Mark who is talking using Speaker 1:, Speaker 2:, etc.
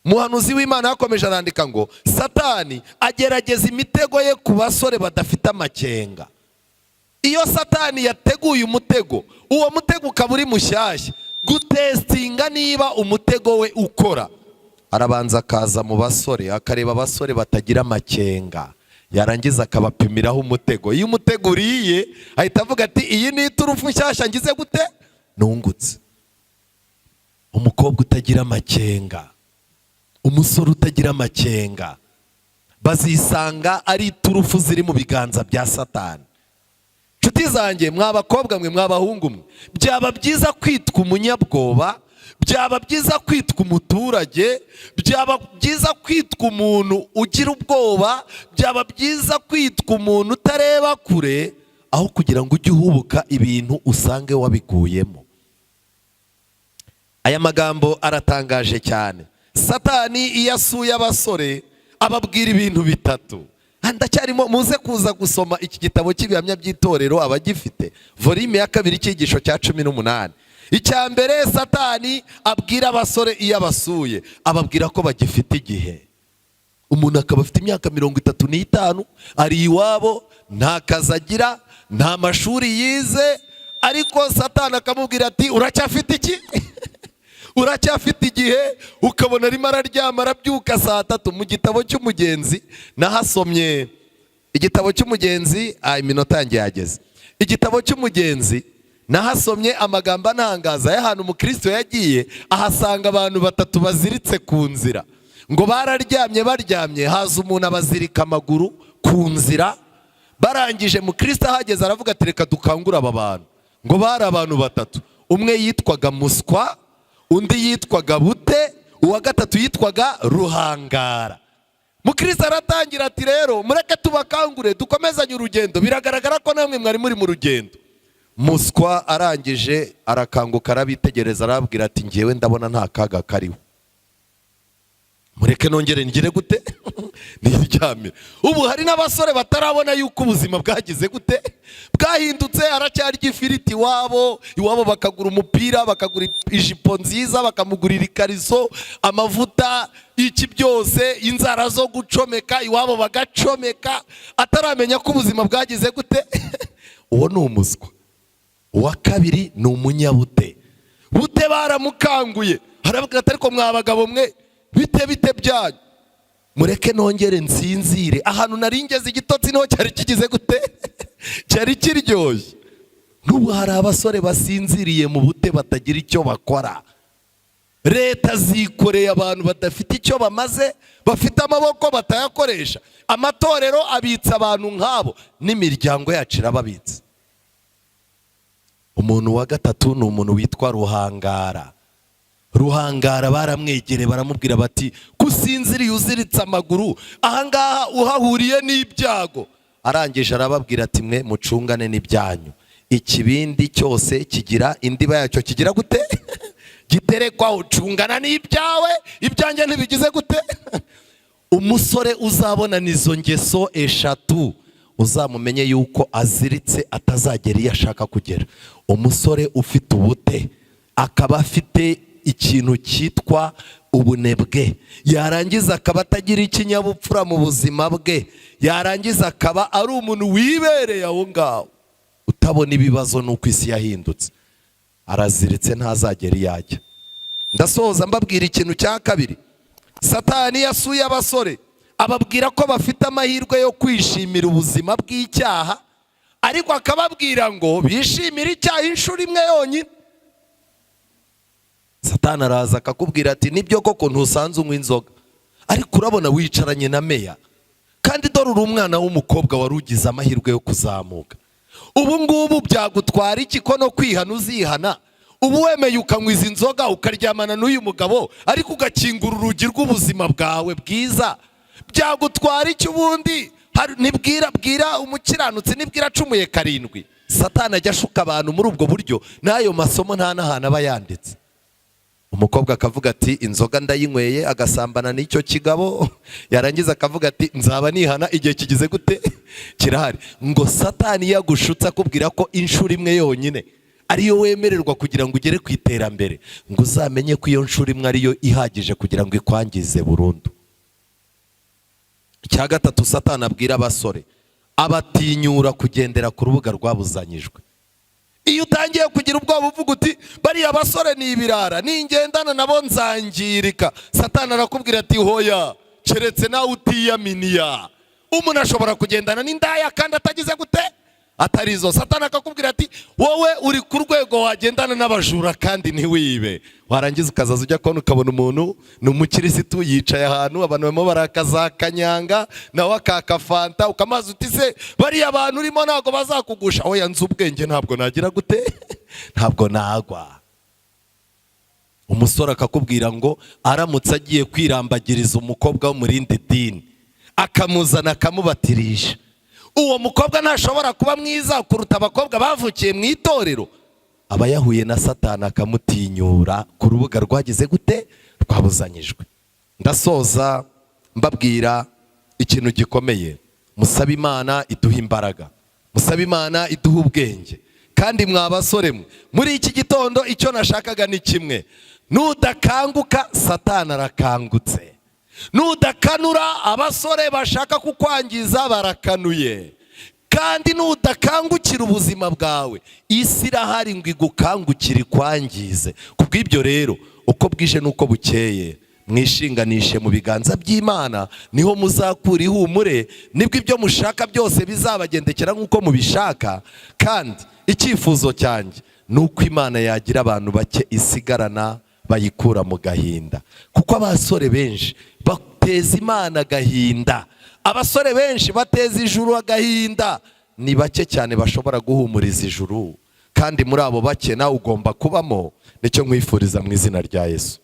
Speaker 1: Umuhanuzi w'Imana yakomeje arandika ngo Satani agerageza imitego ye ku basore badafite amakenga. Iyo Satani yateguye umutego, uwo mutego ukaba uri mushyashya, gutestinga niba umutego we ukora, arabanza akaza mu basore akareba abasore batagira amakenga, yarangiza akabapimiraho umutego. Iyo umutego uriye ahita avuga ati iyi ni iturufu nshyashya ngize gute nungutse. Umukobwa utagira amakenga, umusore utagira amakenga, bazisanga ari iturufu ziri mu biganza bya Satani. Nshuti zanjye, mw'abakobwa mwe, mw'abahungu mwe, byaba byiza kwitwa umunyabwoba, byaba byiza kwitwa umuturage, byaba byiza kwitwa umuntu ugira ubwoba, byaba byiza kwitwa umuntu utareba kure, aho kugira ngo ujye uhubuka ibintu usange wabiguyemo. Aya magambo aratangaje cyane. Satani iyo asuye abasore ababwira ibintu bitatu. Ndacyarimo, muze kuza gusoma iki gitabo cy'ibihamya by'itorero abagifite, volume ya 2 icyigisho cya 18. Icya mbere, Satani abwira abasore iyo abasuye ababwira ko bagifite igihe. Umuntu akaba afite imyaka 35, ari iwabo, nta kazi agira, nta mashuri yize, ariko Satani akamubwira ati uracyafite iki? Uracyafite igihe. Ukabona arimo araryama arabyuka saa 3. Mu gitabo cy'umugenzi nahasomye, igitabo cy'umugenzi, iminota yanjye yageze. Igitabo cy'umugenzi nahasomye amagambo antangaza y'ahantu umukristo yagiye ahasanga abantu 3 baziritse ku nzira. Ngo baryamye, haza umuntu abazirika amaguru ku nzira. Barangije mukristo ahageze aravuga ati reka dukangura aba bantu. Ngo bari abantu 3, umwe yitwaga Muswa, undi yitwaga Bute, uwa gatatu yitwaga Ruhangara. Mukristo aratangira ati rero mureke tubakangure dukomezanye urugendo, biragaragara ko namwe mwari muri mu rugendo. Muswa arangije arakanguka arabitegereza arabwira ati ngewe ndabona nta kaga kariho, mureke nongere ngire gute niryamire. Ubu hari n'abasore batarabona yuko ubuzima bwagize gute bwahindutse. Aracyarya ifiriti iwabo bakagura umupira, bakagura ijipo nziza, bakamugurira ikariso, amavuta, iki byose, inzara zo gucomeka, iwabo bagacomeka, ataramenya ko ubuzima bwagize gute. Uwo ni umuswa. Uwa kabiri ni umunyabute. Bute baramukanguye aravuga ati ariko mwabagabo mwe, bite byanyu, mureke nongere nsinzire. Ahantu nari ngeze igitotsi niho cyari kigize gute cyari kiryoshye. N'ubu hari abasore basinziriye mu bute batagira icyo bakora. Leta zikoreye abantu badafite icyo bamaze, bafite amaboko batayakoresha. Amatorero abitsa abantu nk'abo, n'imiryango yacu irababitsa. Umuntu wa gatatu ni umuntu witwa Ruhangara. Ruhangara baramwegereye baramubwira bati kusinziriye uziritse amaguru, ahangaha uhahuriye n'ibyago. Arangije arababwira ati mwe mucungane n'ibyanyu, ikibindi cyose kigira indiba yacyo kigira gute giterekwa, ucungana n'ibyawe, ibyanjye ntibigize gute. Umusore uzabona nizo ngeso eshatu uzamumenye yuko aziritse atazagera iyo ashaka kugera. Umusore ufite ubute akaba afite ikintu cyitwa ubunebwe, yarangiza akaba atagira ikinyabupfura mu buzima bwe, yarangiza akaba ari umuntu wibereye aho ngaho utabona ibibazo n'uko isi yahindutse, araziritse ntazagera iyo ajya. Ndasoza mbabwira ikintu cya kabiri. Satani yasuye abasore ababwira ko bafite amahirwe yo kwishimira ubuzima bw'icyaha, ariko akababwira ngo bishimire icyaha inshuro imwe yonyine. Satani araza akakubwira ati nibyo koko ntusanze unywa inzoga, ariko urabona wicaranye na meya, kandi dore uri umwana w'umukobwa wari ugize amahirwe yo kuzamuka. Ubu ngubu byagutwara iki ko no kwihana uzihana? Ubu wemeye ukanywa izi nzoga ukaryamana n'uyu mugabo, ariko ugakingura urugi rw'ubuzima bwawe bwiza, byagutwara iki ubundi? Bwira umukiranutsi nibwira acumuye 7. Satani ajya ashuka abantu muri ubwo buryo, n'ayo masomo nta n'ahantu aba yanditse. Umukobwa akavuga ati inzoga ndayinyweye, agasambana n'icyo kigabo, yarangiza akavuga ati nzaba nihana igihe kigize gute kirahari. Ngo Satani yagushutse akubwira ko inshuro imwe yonyine ariyo wemererwa kugira ngo ugere ku iterambere, ngo uzamenye ko iyo nshuro imwe ariyo ihagije kugira ngo ikwangize burundu. Icya gatatu Satani abwira abasore, abatinyura kugendera ku rubuga rwabuzanyijwe. Iyo utangiye kugira ubwoba uvuga uti bariya basore ni ibirara, ningendana nabo nzangirika, Satani arakubwira ati hoya, keretse nawe utiyaminiya. Umuntu ashobora kugendana n'indaya kandi atagize gute, atarizo. Satani akakubwira ati wowe uri ku rwego wagendana n'abajura kandi ntiwibe. Warangiza ukazaza ujya kubona ukabona umuntu ni umukirisitu yicaye ahantu abantu barimo barakaza kanyanga nawe akaka fanta, ukamaza uti se bariya abantu urimo ntabwo bazakugusha. Oya, nzi ubwenge ntabwo nagira gute ntabwo nagwa. Umusore akakubwira ngo aramutse agiye kwirambagiriza umukobwa wo mu rindi dini akamuzana akamubatirisha, uwo mukobwa ntashobora kuba mwiza kuruta abakobwa bavukiye mu itorero. Aba yahuye na Satani akamutinyura ku rubuga rwagize gute, rwabuzanyijwe. Ndasoza mbabwira ikintu gikomeye, musaba Imana iduha imbaraga, musaba Imana iduha ubwenge. Kandi mwa basore mwe, muri iki gitondo icyo nashakaga ni kimwe, nudakanguka Satani arakangutse, nudakanura abasore bashaka kukwangiza barakanuye. Kandi nudakangukira ubuzima bwawe, isi irahari ngo igukangukire ikwangize. Kubw'ibyo rero, uko bwije nuko bukeye, mwishinganishe mu biganza by'Imana, niho muzakura ihumure, nibwo ibyo mushaka byose bizabagendekera nk'uko mubishaka. Kandi icyifuzo cyanjye ni uko Imana yagira abantu bake isigarana bayikura mu gahinda, kuko abasore benshi bateza Imana agahinda, abasore benshi bateza ijuru agahinda. Ni bake cyane bashobora guhumuriza ijuru, kandi muri abo bake nawe ugomba kubamo. Nicyo nkwifuriza mu izina rya Yesu.